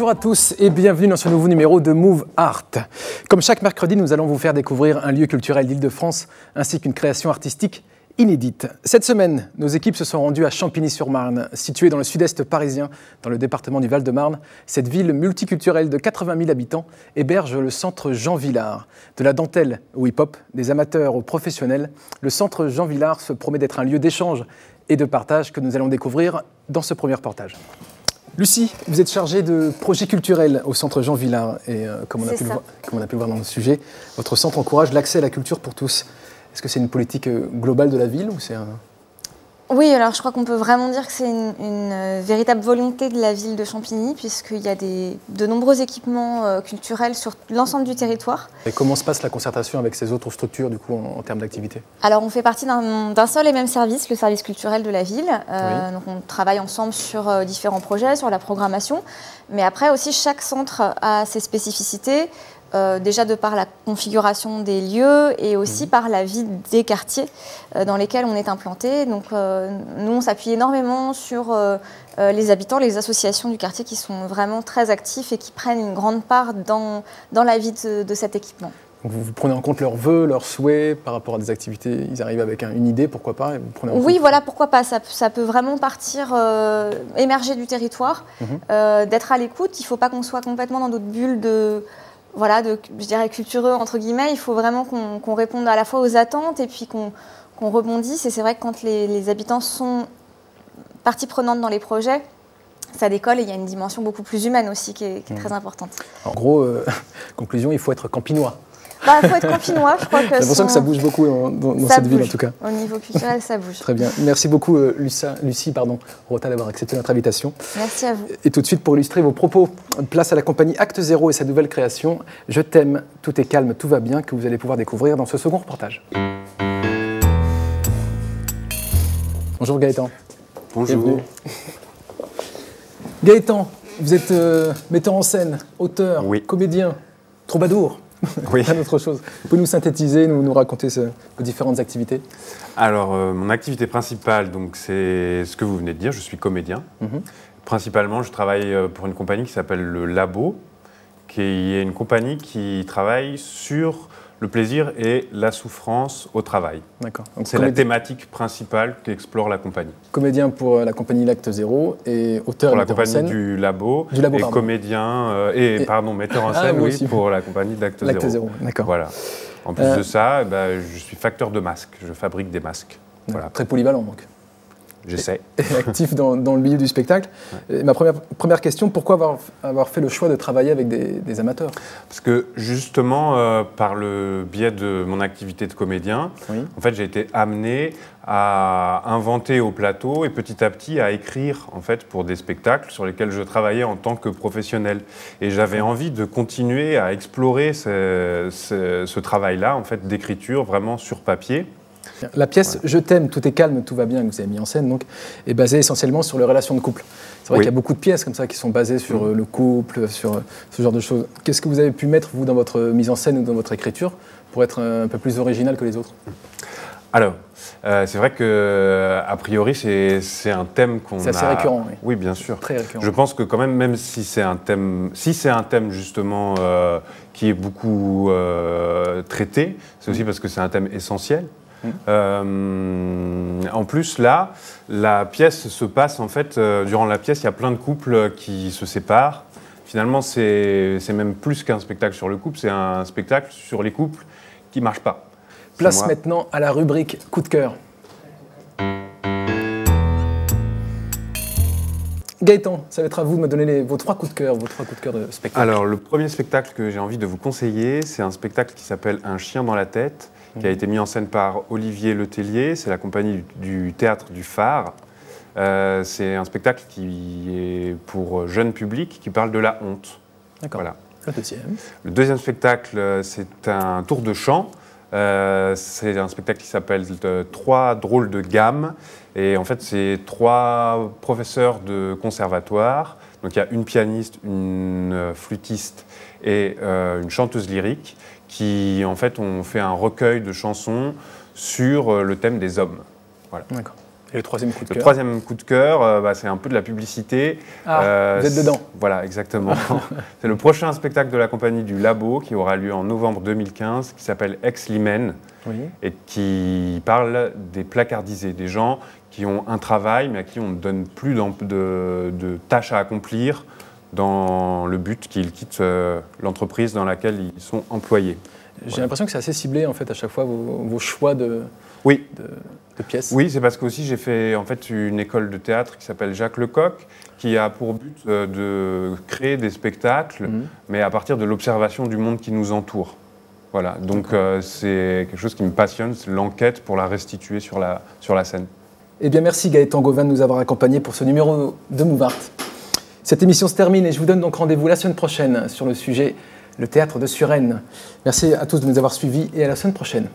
Bonjour à tous et bienvenue dans ce nouveau numéro de Move Art. Comme chaque mercredi, nous allons vous faire découvrir un lieu culturel d'Île-de-France ainsi qu'une création artistique inédite. Cette semaine, nos équipes se sont rendues à Champigny-sur-Marne, située dans le sud-est parisien, dans le département du Val-de-Marne. Cette ville multiculturelle de 80 000 habitants héberge le centre Jean Vilar. De la dentelle au hip-hop, des amateurs aux professionnels, le centre Jean Vilar se promet d'être un lieu d'échange et de partage que nous allons découvrir dans ce premier reportage. Lucie, vous êtes chargée de projets culturels au centre Jean Vilar et comme on a pu le voir dans le sujet, votre centre encourage l'accès à la culture pour tous. Est-ce que c'est une politique globale de la ville ou c'est un... Oui, alors je crois qu'on peut vraiment dire que c'est une véritable volonté de la ville de Champigny, puisqu'il y a de nombreux équipements culturels sur l'ensemble du territoire. Et comment se passe la concertation avec ces autres structures du coup, en termes d'activité? Alors on fait partie d'un seul et même service, le service culturel de la ville. Oui. Donc on travaille ensemble sur différents projets, sur la programmation. Mais après aussi, chaque centre a ses spécificités. Déjà de par la configuration des lieux et aussi par la vie des quartiers dans lesquels on est implanté. Donc nous, on s'appuie énormément sur les habitants, les associations du quartier qui sont vraiment très actifs et qui prennent une grande part dans la vie de cet équipement. Donc vous prenez en compte leurs vœux, leurs souhaits par rapport à des activités, ils arrivent avec une idée, pourquoi pas, et vous prenez en compte... Oui, voilà, pourquoi pas, ça peut vraiment partir, émerger du territoire, d'être à l'écoute. Il ne faut pas qu'on soit complètement dans notre bulle je dirais cultureux entre guillemets. Il faut vraiment qu'on réponde à la fois aux attentes et puis qu'on rebondisse. Et c'est vrai que quand les habitants sont partie prenante dans les projets, ça décolle et il y a une dimension beaucoup plus humaine aussi qui est très importante. En gros, conclusion, il faut être campinois. Il faut être campinois, je crois que... C'est pour ça que ça bouge beaucoup dans cette ville en tout cas. Au niveau culturel, ça bouge. Très bien. Merci beaucoup Lucie Rota d'avoir accepté notre invitation. Merci à vous. Et tout de suite pour illustrer vos propos, place à la compagnie Acte Zéro et sa nouvelle création, Je t'aime, tout est calme, tout va bien, que vous allez pouvoir découvrir dans ce second reportage. Bonjour Gaëtan. Bonjour. Bienvenue. Gaëtan, vous êtes metteur en scène, auteur, comédien, troubadour. Oui. Plein d'autres choses. Vous pouvez nous synthétiser, nous raconter vos différentes activités? Alors, mon activité principale, c'est ce que vous venez de dire, je suis comédien. Principalement, je travaille pour une compagnie qui s'appelle le Labo, qui est une compagnie qui travaille sur le plaisir et la souffrance au travail. D'accord. C'est la thématique principale qu'explore la compagnie. Comédien pour la compagnie L'Acte Zéro et auteur pour et la compagnie scène. du Labo et pardon. comédien metteur en scène pour la compagnie L'Acte Zéro. D'accord. Voilà. En plus de ça, je suis facteur de masques. Je fabrique des masques. Voilà. Très polyvalent donc. J'essaie. Actif dans le milieu du spectacle. Ouais. Ma première question, pourquoi avoir fait le choix de travailler avec des amateurs? Parce que justement, par le biais de mon activité de comédien, en fait, j'ai été amené à inventer au plateau et petit à petit à écrire en fait, pour des spectacles sur lesquels je travaillais en tant que professionnel. Et j'avais envie de continuer à explorer ce travail-là en fait, d'écriture vraiment sur papier. La pièce Je t'aime, tout est calme, tout va bien, que vous avez mis en scène, donc, est basée essentiellement sur les relations de couple. C'est vrai qu'il y a beaucoup de pièces comme ça qui sont basées sur le couple, sur ce genre de choses. Qu'est-ce que vous avez pu mettre, vous, dans votre mise en scène ou dans votre écriture, pour être un peu plus original que les autres? Alors, c'est vrai qu'a priori, c'est un thème qu'on a... C'est assez récurrent, oui. Oui, bien sûr. Très récurrent. Je pense que quand même si c'est un thème justement qui est beaucoup traité, c'est aussi parce que c'est un thème essentiel. En plus, là, la pièce se passe, en fait, durant la pièce, il y a plein de couples qui se séparent. Finalement, c'est même plus qu'un spectacle sur le couple, c'est un spectacle sur les couples qui ne marchent pas. Place maintenant à la rubrique coup de cœur. Gaëtan, ça va être à vous de me donner vos trois coups de cœur de spectacle. Alors, le premier spectacle que j'ai envie de vous conseiller, c'est un spectacle qui s'appelle Un chien dans la tête, qui a été mis en scène par Olivier Letellier, c'est la compagnie du Théâtre du Phare. C'est un spectacle qui est pour jeune public, qui parle de la honte. D'accord. Voilà. Le deuxième spectacle, c'est un tour de chant. C'est un spectacle qui s'appelle Trois drôles de gamme. Et en fait, c'est trois professeurs de conservatoire. Donc il y a une pianiste, une flûtiste et une chanteuse lyrique qui, en fait, ont fait un recueil de chansons sur le thème des hommes. Voilà. D'accord. Et le troisième coup de cœur? Le troisième coup de cœur, c'est un peu de la publicité. Ah, vous êtes dedans. Voilà, exactement. C'est le prochain spectacle de la compagnie du Labo qui aura lieu en novembre 2015, qui s'appelle Ex-Limen, et qui parle des placardisés, des gens qui ont un travail, mais à qui on ne donne plus de tâches à accomplir dans le but qu'ils quittent l'entreprise dans laquelle ils sont employés. J'ai l'impression que c'est assez ciblé, en fait, à chaque fois, vos choix de pièces. Oui, c'est parce qu'aussi j'ai fait en fait une école de théâtre qui s'appelle Jacques Lecoq, qui a pour but de créer des spectacles, mais à partir de l'observation du monde qui nous entoure. Voilà, donc c'est quelque chose qui me passionne, c'est l'enquête pour la restituer sur la scène. Eh bien, merci Gaëtan Gauvin de nous avoir accompagnés pour ce numéro de Move Art. Cette émission se termine et je vous donne donc rendez-vous la semaine prochaine sur le sujet le théâtre de Suresnes. Merci à tous de nous avoir suivis et à la semaine prochaine.